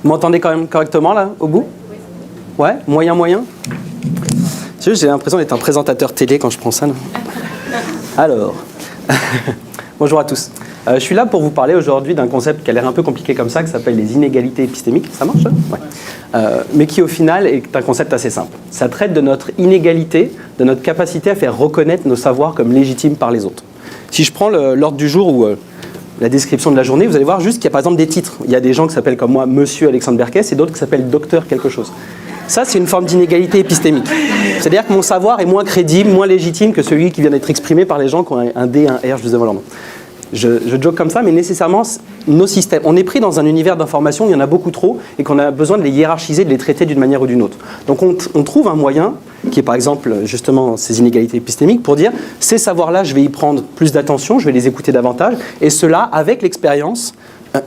Vous m'entendez quand même correctement là, au bout? Ouais, moyen. J'ai l'impression d'être un présentateur télé quand je prends ça. Alors, bonjour à tous. Je suis là pour vous parler aujourd'hui d'un concept qui a l'air un peu compliqué comme ça, qui s'appelle les inégalités épistémiques. Ça marche, hein? Ouais. Mais qui au final est un concept assez simple. Ça traite de notre inégalité, de notre capacité à faire reconnaître nos savoirs comme légitimes par les autres. Si je prends l'ordre du jour ou la description de la journée, vous allez voir juste qu'il y a par exemple des titres. Il y a des gens qui s'appellent comme moi Monsieur Alexandre Berkès et d'autres qui s'appellent Docteur quelque chose. Ça, c'est une forme d'inégalité épistémique. C'est-à-dire que mon savoir est moins crédible, moins légitime que celui qui vient d'être exprimé par les gens qui ont un D, un R, je vous avais leur nom. Je joke comme ça, mais nécessairement, nos systèmes, on est pris dans un univers d'informations, il y en a beaucoup trop, et qu'on a besoin de les hiérarchiser, de les traiter d'une manière ou d'une autre. Donc on trouve un moyen, qui est par exemple justement ces inégalités épistémiques, pour dire, ces savoirs-là, je vais y prendre plus d'attention, je vais les écouter davantage, et cela, avec l'expérience,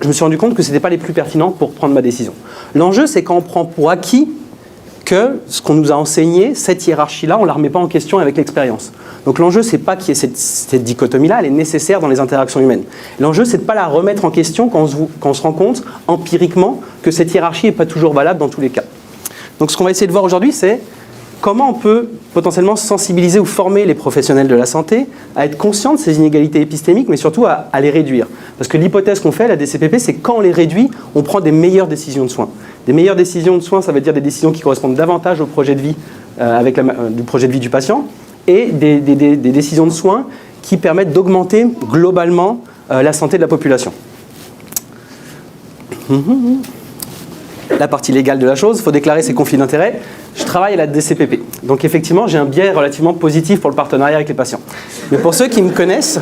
je me suis rendu compte que ce n'était pas les plus pertinents pour prendre ma décision. L'enjeu, c'est quand on prend pour acquis que ce qu'on nous a enseigné, cette hiérarchie-là, on ne la remet pas en question avec l'expérience. Donc l'enjeu, ce n'est pas qu'il y ait cette dichotomie-là, elle est nécessaire dans les interactions humaines. L'enjeu, c'est de ne pas la remettre en question quand on se rend compte empiriquement que cette hiérarchie n'est pas toujours valable dans tous les cas. Donc ce qu'on va essayer de voir aujourd'hui, c'est comment on peut potentiellement sensibiliser ou former les professionnels de la santé à être conscients de ces inégalités épistémiques, mais surtout à les réduire. Parce que l'hypothèse qu'on fait, la DCPP, c'est quand on les réduit, on prend des meilleures décisions de soins. Des meilleures décisions de soins, ça veut dire des décisions qui correspondent davantage au projet de vie, du projet de vie du patient, et des décisions de soins qui permettent d'augmenter globalement la santé de la population. La partie légale de la chose, il faut déclarer ses conflits d'intérêts. Je travaille à la DCPP. Donc effectivement, j'ai un biais relativement positif pour le partenariat avec les patients. Mais pour ceux qui me connaissent,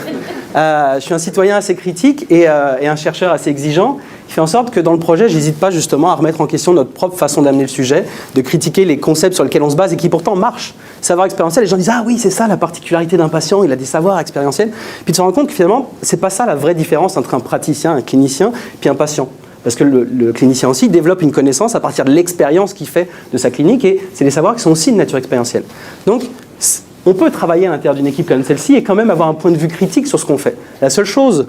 je suis un citoyen assez critique et un chercheur assez exigeant qui fait en sorte que dans le projet, je n'hésite pas justement à remettre en question notre propre façon d'amener le sujet, de critiquer les concepts sur lesquels on se base et qui pourtant marchent. Savoir expérientiel, les gens disent « Ah oui, c'est ça la particularité d'un patient, il a des savoirs expérientiels. » Puis de se rendre compte que finalement, ce n'est pas ça la vraie différence entre un praticien, un clinicien, puis un patient. Parce que le clinicien aussi développe une connaissance à partir de l'expérience qu'il fait de sa clinique et c'est des savoirs qui sont aussi de nature expérientielle. Donc, on peut travailler à l'intérieur d'une équipe comme celle-ci et quand même avoir un point de vue critique sur ce qu'on fait. La seule chose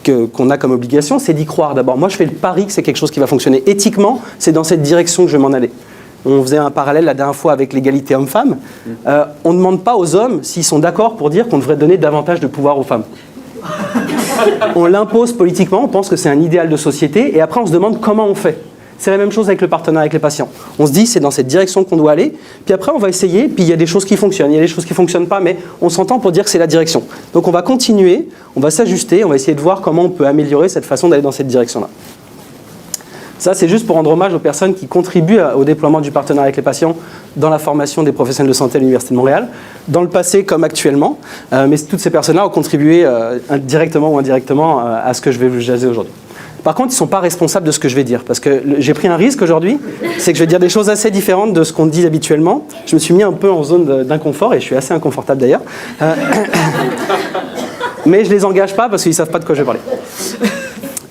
qu'on a comme obligation, c'est d'y croire d'abord. Moi, je fais le pari que c'est quelque chose qui va fonctionner. Éthiquement, c'est dans cette direction que je vais m'en aller. On faisait un parallèle la dernière fois avec l'égalité homme-femme. On ne demande pas aux hommes s'ils sont d'accord pour dire qu'on devrait donner davantage de pouvoir aux femmes. On l'impose politiquement, on pense que c'est un idéal de société, et après on se demande comment on fait. C'est la même chose avec le partenariat avec les patients. On se dit c'est dans cette direction qu'on doit aller, puis après on va essayer, puis il y a des choses qui fonctionnent, il y a des choses qui ne fonctionnent pas, mais on s'entend pour dire que c'est la direction. Donc on va continuer, on va s'ajuster, on va essayer de voir comment on peut améliorer cette façon d'aller dans cette direction-là. Ça, c'est juste pour rendre hommage aux personnes qui contribuent au déploiement du partenariat avec les patients dans la formation des professionnels de santé à l'Université de Montréal, dans le passé comme actuellement. Mais toutes ces personnes-là ont contribué directement ou indirectement à ce que je vais vous jaser aujourd'hui. Par contre, ils ne sont pas responsables de ce que je vais dire, parce que j'ai pris un risque aujourd'hui, c'est que je vais dire des choses assez différentes de ce qu'on dit habituellement. Je me suis mis un peu en zone d'inconfort, et je suis assez inconfortable d'ailleurs. Mais je ne les engage pas, parce qu'ils ne savent pas de quoi je vais parler.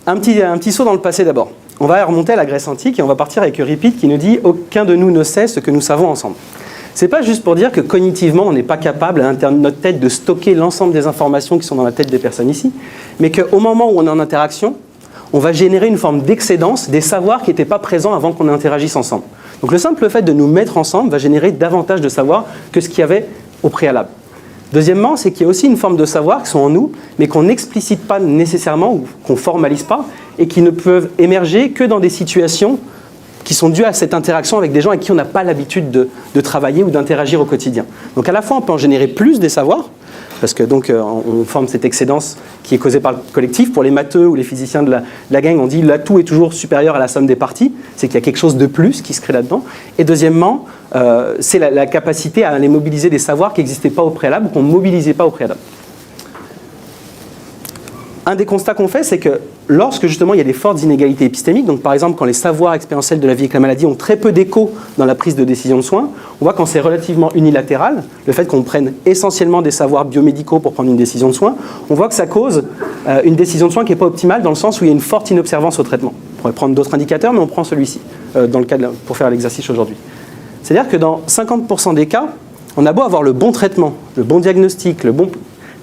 Un petit saut dans le passé d'abord. On va remonter à la Grèce antique et on va partir avec Euripide qui nous dit « Aucun de nous ne sait ce que nous savons ensemble ». Ce n'est pas juste pour dire que cognitivement, on n'est pas capable à l'intérieur de notre tête de stocker l'ensemble des informations qui sont dans la tête des personnes ici, mais qu'au moment où on est en interaction, on va générer une forme d'excédence des savoirs qui n'étaient pas présents avant qu'on interagisse ensemble. Donc le simple fait de nous mettre ensemble va générer davantage de savoir que ce qu'il y avait au préalable. Deuxièmement, c'est qu'il y a aussi une forme de savoir qui sont en nous, mais qu'on n'explicite pas nécessairement ou qu'on ne formalise pas et qui ne peuvent émerger que dans des situations qui sont dues à cette interaction avec des gens avec qui on n'a pas l'habitude de travailler ou d'interagir au quotidien. Donc à la fois, on peut en générer plus des savoirs, parce que donc on forme cette excédence qui est causée par le collectif. Pour les matheux ou les physiciens de la gang, on dit l'atout est toujours supérieur à la somme des parties, c'est qu'il y a quelque chose de plus qui se crée là-dedans. Et deuxièmement, c'est la capacité à aller mobiliser des savoirs qui n'existaient pas au préalable ou qu'on ne mobilisait pas au préalable. Un des constats qu'on fait, c'est que lorsque justement il y a des fortes inégalités épistémiques, donc par exemple quand les savoirs expérientiels de la vie avec la maladie ont très peu d'écho dans la prise de décision de soins, on voit quand c'est relativement unilatéral, le fait qu'on prenne essentiellement des savoirs biomédicaux pour prendre une décision de soins, on voit que ça cause une décision de soins qui n'est pas optimale dans le sens où il y a une forte inobservance au traitement. On pourrait prendre d'autres indicateurs, mais on prend celui-ci dans le cas pour faire l'exercice aujourd'hui. C'est-à-dire que dans 50% des cas, on a beau avoir le bon traitement, le bon diagnostic,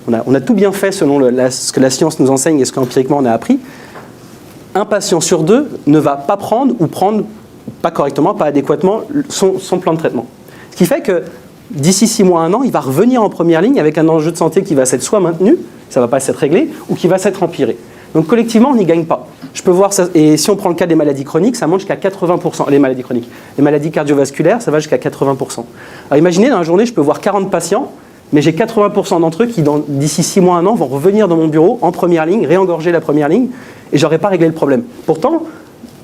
on a tout bien fait selon ce que la science nous enseigne et ce qu'empiriquement on a appris. un patient sur deux ne va pas prendre ou prendre pas correctement, pas adéquatement son plan de traitement. Ce qui fait que d'ici 6 mois, 1 an, il va revenir en première ligne avec un enjeu de santé qui va s'être soit maintenu, ça ne va pas s'être réglé, ou qui va s'être empiré. Donc collectivement, on n'y gagne pas. Je peux voir ça, et si on prend le cas des maladies chroniques, ça monte jusqu'à 80%. Les maladies chroniques. Les maladies cardiovasculaires, ça va jusqu'à 80%. Alors imaginez, dans la journée, je peux voir 40 patients, mais j'ai 80% d'entre eux qui, d'ici 6 mois, 1 an, vont revenir dans mon bureau en première ligne, réengorger la première ligne, et je n'aurai pas réglé le problème. Pourtant,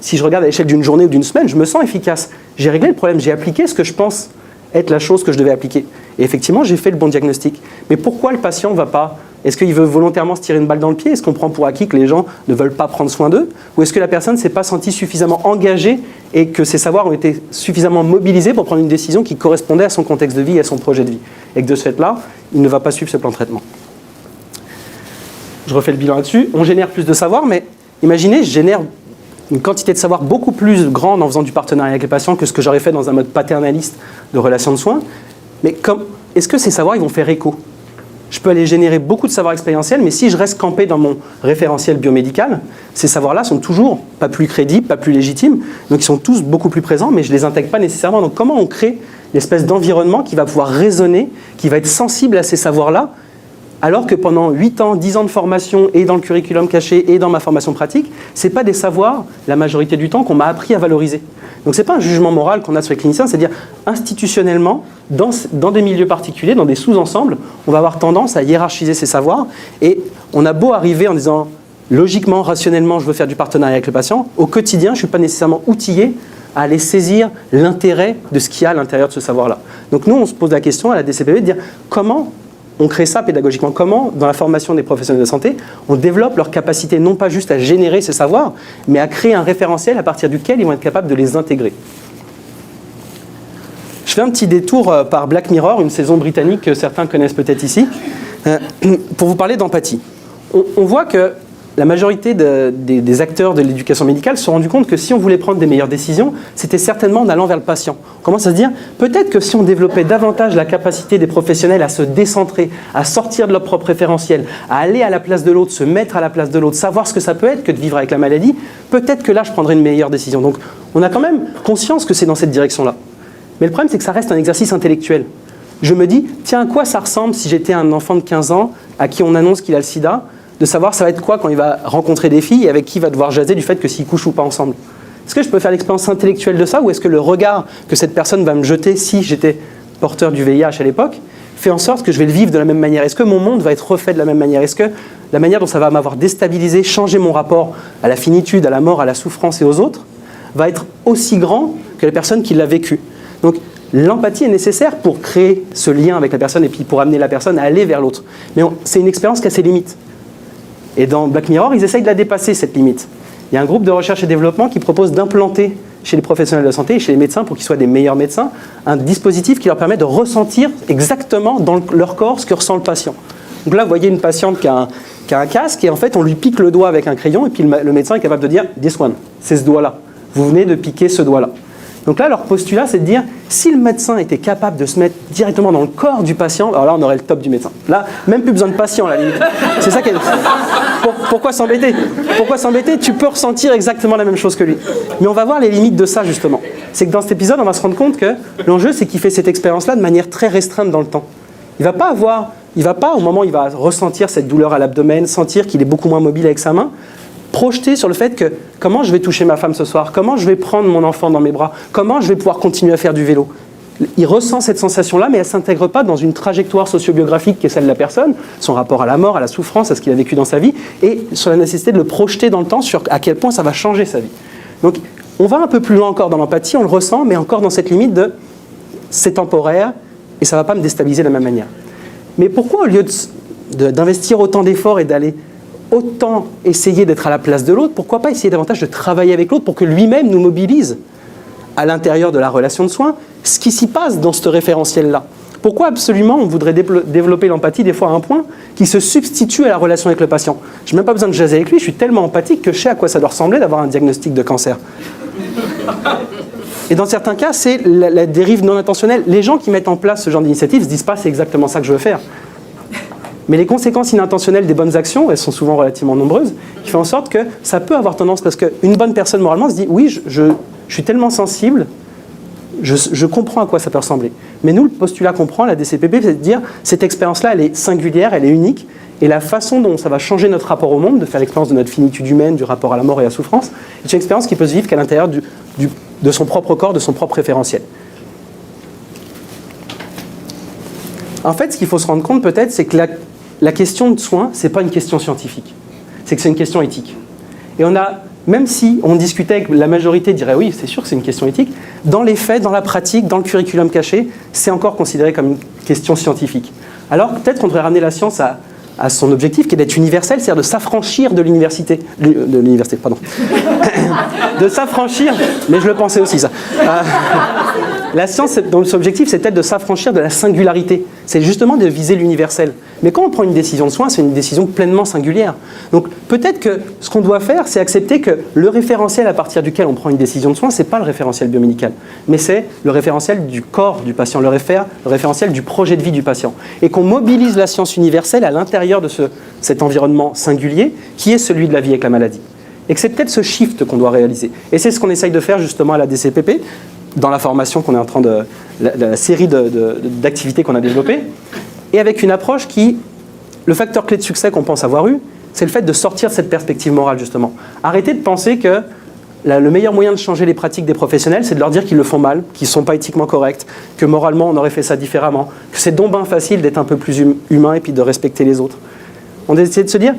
si je regarde à l'échelle d'une journée ou d'une semaine, je me sens efficace. J'ai réglé le problème, j'ai appliqué ce que je pense être la chose que je devais appliquer. Et effectivement, j'ai fait le bon diagnostic. Mais pourquoi le patient ne va pas? Est-ce qu'il veut volontairement se tirer une balle dans le pied? Est-ce qu'on prend pour acquis que les gens ne veulent pas prendre soin d'eux? Ou est-ce que la personne ne s'est pas sentie suffisamment engagée et que ses savoirs ont été suffisamment mobilisés pour prendre une décision qui correspondait à son contexte de vie et à son projet de vie? Et que de ce fait-là, il ne va pas suivre ce plan de traitement. Je refais le bilan là-dessus. On génère plus de savoir, mais imaginez, je génère une quantité de savoir beaucoup plus grande en faisant du partenariat avec les patients que ce que j'aurais fait dans un mode paternaliste de relation de soins. Mais est-ce que ces savoirs ils vont faire écho? Je peux aller générer beaucoup de savoirs expérientiels, mais si je reste campé dans mon référentiel biomédical, ces savoirs-là sont toujours pas plus crédibles, pas plus légitimes, donc ils sont tous beaucoup plus présents, mais je ne les intègre pas nécessairement. Donc comment on crée l'espèce d'environnement qui va pouvoir résonner, qui va être sensible à ces savoirs-là, alors que pendant 8 ans, 10 ans de formation et dans le curriculum caché et dans ma formation pratique, ce n'est pas des savoirs, la majorité du temps, qu'on m'a appris à valoriser. Donc ce n'est pas un jugement moral qu'on a sur les cliniciens, c'est-à-dire institutionnellement, dans des milieux particuliers, dans des sous-ensembles, on va avoir tendance à hiérarchiser ces savoirs et on a beau arriver en disant logiquement, rationnellement, je veux faire du partenariat avec le patient, au quotidien, je ne suis pas nécessairement outillé à aller saisir l'intérêt de ce qu'il y a à l'intérieur de ce savoir-là. Donc nous, on se pose la question à la DCPV de dire comment on crée ça pédagogiquement, comment, dans la formation des professionnels de santé, on développe leur capacité non pas juste à générer ces savoirs, mais à créer un référentiel à partir duquel ils vont être capables de les intégrer. Je fais un petit détour par Black Mirror, une saison britannique que certains connaissent peut-être ici, pour vous parler d'empathie. On voit que la majorité des acteurs de l'éducation médicale se sont rendus compte que si on voulait prendre des meilleures décisions, c'était certainement en allant vers le patient. On commence à se dire, peut-être que si on développait davantage la capacité des professionnels à se décentrer, à sortir de leur propre référentiel, à aller à la place de l'autre, se mettre à la place de l'autre, savoir ce que ça peut être que de vivre avec la maladie, peut-être que là, je prendrais une meilleure décision. Donc, on a quand même conscience que c'est dans cette direction-là. Mais le problème, c'est que ça reste un exercice intellectuel. Je me dis, tiens, à quoi ça ressemble si j'étais un enfant de 15 ans à qui on annonce qu'il a le sida, de savoir ça va être quoi quand il va rencontrer des filles et avec qui il va devoir jaser du fait que s'ils couchent ou pas ensemble. Est-ce que je peux faire l'expérience intellectuelle de ça ou est-ce que le regard que cette personne va me jeter si j'étais porteur du VIH à l'époque fait en sorte que je vais le vivre de la même manière? Est-ce que mon monde va être refait de la même manière? Est-ce que la manière dont ça va m'avoir déstabilisé, changer mon rapport à la finitude, à la mort, à la souffrance et aux autres va être aussi grand que la personne qui l'a vécu? Donc l'empathie est nécessaire pour créer ce lien avec la personne et puis pour amener la personne à aller vers l'autre. Mais c'est une expérience qui a ses limites. Et dans Black Mirror, ils essayent de la dépasser, cette limite. Il y a un groupe de recherche et développement qui propose d'implanter chez les professionnels de santé et chez les médecins, pour qu'ils soient des meilleurs médecins, un dispositif qui leur permet de ressentir exactement dans leur corps ce que ressent le patient. Donc là, vous voyez une patiente qui a un casque et en fait, on lui pique le doigt avec un crayon et puis le médecin est capable de dire « This one, c'est ce doigt-là. Vous venez de piquer ce doigt-là. » Donc là, leur postulat, c'est de dire, si le médecin était capable de se mettre directement dans le corps du patient, alors là, on aurait le top du médecin. Là, même plus besoin de patient, à la limite. C'est ça qu'elle... Pourquoi s'embêter? Pourquoi s'embêter? Tu peux ressentir exactement la même chose que lui. Mais on va voir les limites de ça, justement. C'est que dans cet épisode, on va se rendre compte que l'enjeu, c'est qu'il fait cette expérience-là de manière très restreinte dans le temps. Il va pas, au moment où il va ressentir cette douleur à l'abdomen, sentir qu'il est beaucoup moins mobile avec sa main, projeter sur le fait que comment je vais toucher ma femme ce soir, comment je vais prendre mon enfant dans mes bras, comment je vais pouvoir continuer à faire du vélo. Il ressent cette sensation-là, mais elle ne s'intègre pas dans une trajectoire sociobiographique qui est celle de la personne, son rapport à la mort, à la souffrance, à ce qu'il a vécu dans sa vie, et sur la nécessité de le projeter dans le temps sur à quel point ça va changer sa vie. Donc on va un peu plus loin encore dans l'empathie, on le ressent, mais encore dans cette limite de c'est temporaire et ça ne va pas me déstabiliser de la même manière. Mais pourquoi au lieu d'investir autant d'efforts et d'aller autant essayer d'être à la place de l'autre, pourquoi pas essayer davantage de travailler avec l'autre pour que lui-même nous mobilise à l'intérieur de la relation de soins ce qui s'y passe dans ce référentiel-là? Pourquoi absolument on voudrait développer l'empathie des fois à un point qui se substitue à la relation avec le patient? Je n'ai même pas besoin de jaser avec lui, je suis tellement empathique que je sais à quoi ça doit ressembler d'avoir un diagnostic de cancer. Et dans certains cas, c'est la dérive non intentionnelle. Les gens qui mettent en place ce genre d'initiative ne se disent pas c'est exactement ça que je veux faire. Mais les conséquences inintentionnelles des bonnes actions, elles sont souvent relativement nombreuses, qui font en sorte que ça peut avoir tendance, parce qu'une bonne personne moralement se dit « oui, je suis tellement sensible, je comprends à quoi ça peut ressembler ». Mais nous, le postulat qu'on prend, la DCPP, c'est de dire « cette expérience-là, elle est singulière, elle est unique, et la façon dont ça va changer notre rapport au monde, de faire l'expérience de notre finitude humaine, du rapport à la mort et à la souffrance, c'est une expérience qui peut se vivre qu'à l'intérieur de son propre corps, de son propre référentiel ». En fait, ce qu'il faut se rendre compte peut-être, c'est que la question de soin, ce n'est pas une question scientifique. C'est que c'est une question éthique. Et on a, même si on discutait avec la majorité, dirait oui, c'est sûr que c'est une question éthique, dans les faits, dans la pratique, dans le curriculum caché, c'est encore considéré comme une question scientifique. Alors peut-être qu'on devrait ramener la science à son objectif, qui est d'être universel, c'est-à-dire de s'affranchir de l'université. De l'université, pardon. De s'affranchir, mais je le pensais aussi ça. La science, dont son objectif, c'est peut-être de s'affranchir de la singularité. C'est justement de viser l'universel. Mais quand on prend une décision de soin, c'est une décision pleinement singulière. Donc peut-être que ce qu'on doit faire, c'est accepter que le référentiel à partir duquel on prend une décision de soin, ce n'est pas le référentiel biomédical, mais c'est le référentiel du corps du patient, le référentiel du projet de vie du patient. Et qu'on mobilise la science universelle à l'intérieur de cet environnement singulier qui est celui de la vie avec la maladie. Et que c'est peut-être ce shift qu'on doit réaliser. Et c'est ce qu'on essaye de faire justement à la DCPP, dans la formation qu'on est en train de... la série d'activités qu'on a développées, et avec une approche qui... Le facteur clé de succès qu'on pense avoir eu, c'est le fait de sortir de cette perspective morale, justement. Arrêter de penser que le meilleur moyen de changer les pratiques des professionnels, c'est de leur dire qu'ils le font mal, qu'ils ne sont pas éthiquement corrects, que moralement, on aurait fait ça différemment, que c'est donc bien facile d'être un peu plus humain et puis de respecter les autres. On a essayé de se dire...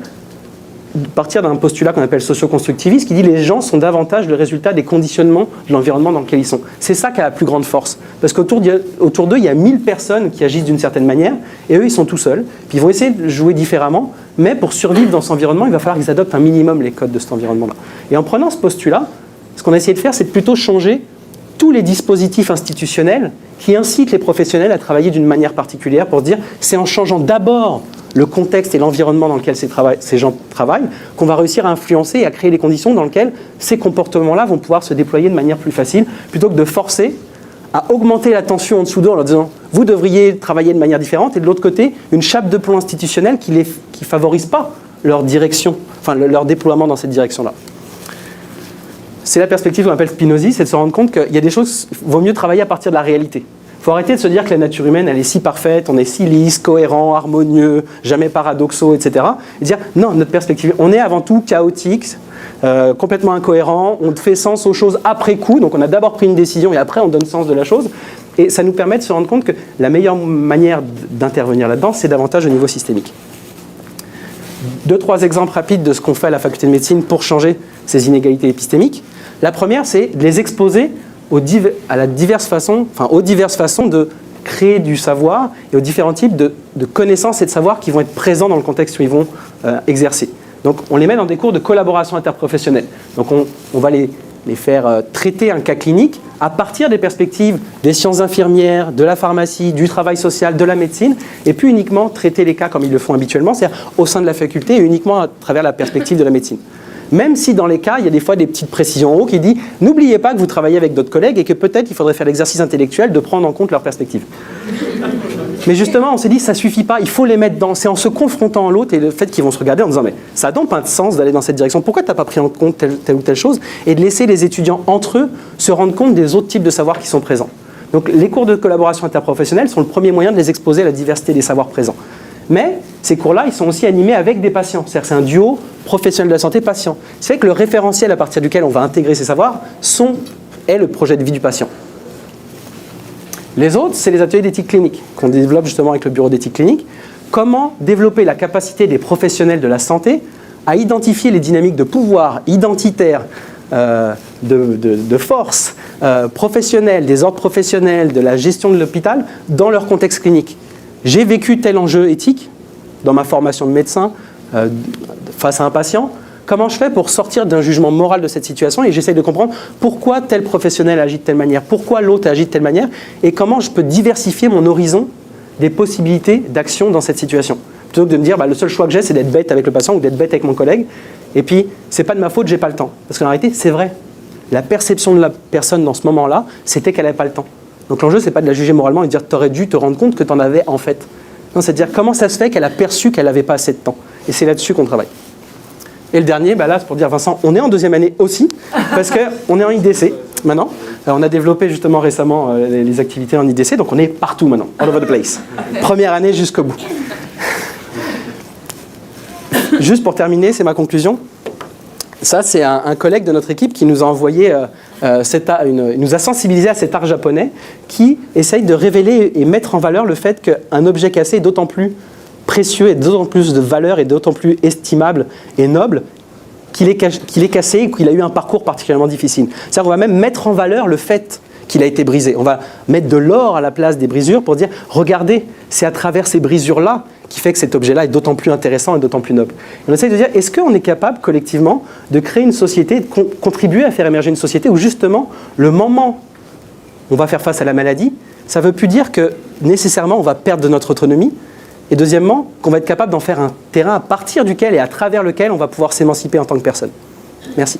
partir d'un postulat qu'on appelle socio-constructiviste, qui dit que les gens sont davantage le résultat des conditionnements de l'environnement dans lequel ils sont. C'est ça qui a la plus grande force. Parce qu'autour d'eux, il y a 1000 personnes qui agissent d'une certaine manière, et eux, ils sont tout seuls. Puis ils vont essayer de jouer différemment, mais pour survivre dans cet environnement, il va falloir qu'ils adoptent un minimum les codes de cet environnement-là. Et en prenant ce postulat, ce qu'on a essayé de faire, c'est plutôt changer tous les dispositifs institutionnels qui incitent les professionnels à travailler d'une manière particulière pour se dire, c'est en changeant d'abord le contexte et l'environnement dans lequel ces gens travaillent, qu'on va réussir à influencer et à créer les conditions dans lesquelles ces comportements-là vont pouvoir se déployer de manière plus facile, plutôt que de forcer à augmenter la tension en dessous d'eux en leur disant « vous devriez travailler de manière différente » et de l'autre côté, une chape de plomb institutionnelle qui ne favorise pas leur direction, enfin leur déploiement dans cette direction-là. C'est la perspective qu'on appelle Spinozi, c'est de se rendre compte qu'il y a des choses, il vaut mieux travailler à partir de la réalité. Il faut arrêter de se dire que la nature humaine, elle est si parfaite, on est si lisse, cohérent, harmonieux, jamais paradoxaux, etc. Et dire, non, notre perspective, on est avant tout chaotique, complètement incohérent, on fait sens aux choses après coup, donc on a d'abord pris une décision et après on donne sens de la chose. Et ça nous permet de se rendre compte que la meilleure manière d'intervenir là-dedans, c'est davantage au niveau systémique. 2-3 exemples rapides de ce qu'on fait à la faculté de médecine pour changer ces inégalités épistémiques. La première, c'est de les exposer aux diverses façons de créer du savoir et aux différents types de connaissances et de savoir qui vont être présents dans le contexte où ils vont exercer. Donc on les met dans des cours de collaboration interprofessionnelle. Donc on va les faire traiter un cas clinique à partir des perspectives des sciences infirmières, de la pharmacie, du travail social, de la médecine, et puis uniquement traiter les cas comme ils le font habituellement, c'est-à-dire au sein de la faculté et uniquement à travers la perspective de la médecine. Même si dans les cas, il y a des fois des petites précisions en haut qui disent « N'oubliez pas que vous travaillez avec d'autres collègues et que peut-être il faudrait faire l'exercice intellectuel de prendre en compte leur perspective. » Mais justement, on s'est dit « Ça ne suffit pas, il faut les mettre dans... » C'est en se confrontant à l'autre et le fait qu'ils vont se regarder en disant « Mais ça n'a donc pas de sens d'aller dans cette direction. Pourquoi tu n'as pas pris en compte telle ou telle chose ?» Et de laisser les étudiants entre eux se rendre compte des autres types de savoirs qui sont présents. Donc les cours de collaboration interprofessionnelle sont le premier moyen de les exposer à la diversité des savoirs présents. Mais ces cours-là, ils sont aussi animés avec des patients. C'est-à-dire c'est un duo professionnel de la santé patient. C'est fait que le référentiel à partir duquel on va intégrer ces savoirs est le projet de vie du patient. Les autres, c'est les ateliers d'éthique clinique qu'on développe justement avec le bureau d'éthique clinique. Comment développer la capacité des professionnels de la santé à identifier les dynamiques de pouvoir identitaire, de force professionnelle, des ordres professionnels, de la gestion de l'hôpital dans leur contexte clinique. J'ai vécu tel enjeu éthique dans ma formation de médecin face à un patient. Comment je fais pour sortir d'un jugement moral de cette situation et j'essaye de comprendre pourquoi tel professionnel agit de telle manière, pourquoi l'autre agit de telle manière et comment je peux diversifier mon horizon des possibilités d'action dans cette situation. Plutôt que de me dire le seul choix que j'ai, c'est d'être bête avec le patient ou d'être bête avec mon collègue et puis c'est pas de ma faute, j'ai pas le temps. Parce qu'en réalité, c'est vrai. La perception de la personne dans ce moment-là, c'était qu'elle n'avait pas le temps. Donc l'enjeu, c'est pas de la juger moralement et de dire « t'aurais dû te rendre compte que t'en avais en fait Non, c'est-à-dire comment ça se fait qu'elle a perçu qu'elle n'avait pas assez de temps. Et c'est là-dessus qu'on travaille. Et le dernier, là, c'est pour dire, Vincent, on est en deuxième année aussi, parce qu'on est en IDC maintenant. On a développé justement récemment les activités en IDC, donc on est partout maintenant, all over the place. Première année jusqu'au bout. Juste pour terminer, c'est ma conclusion. Ça, c'est un collègue de notre équipe qui nous a envoyé, nous a sensibilisé à cet art japonais qui essaye de révéler et mettre en valeur le fait qu'un objet cassé est d'autant plus précieux et d'autant plus de valeur et d'autant plus estimable et noble qu'il est cassé et qu'il a eu un parcours particulièrement difficile. C'est-à-dire qu'on va même mettre en valeur le fait qu'il a été brisé. On va mettre de l'or à la place des brisures pour dire « Regardez, c'est à travers ces brisures-là qui fait que cet objet-là est d'autant plus intéressant et d'autant plus noble. » On essaie de dire, est-ce qu'on est capable collectivement de créer une société, de contribuer à faire émerger une société où justement, le moment où on va faire face à la maladie, ça ne veut plus dire que nécessairement on va perdre de notre autonomie, et deuxièmement, qu'on va être capable d'en faire un terrain à partir duquel et à travers lequel on va pouvoir s'émanciper en tant que personne. Merci.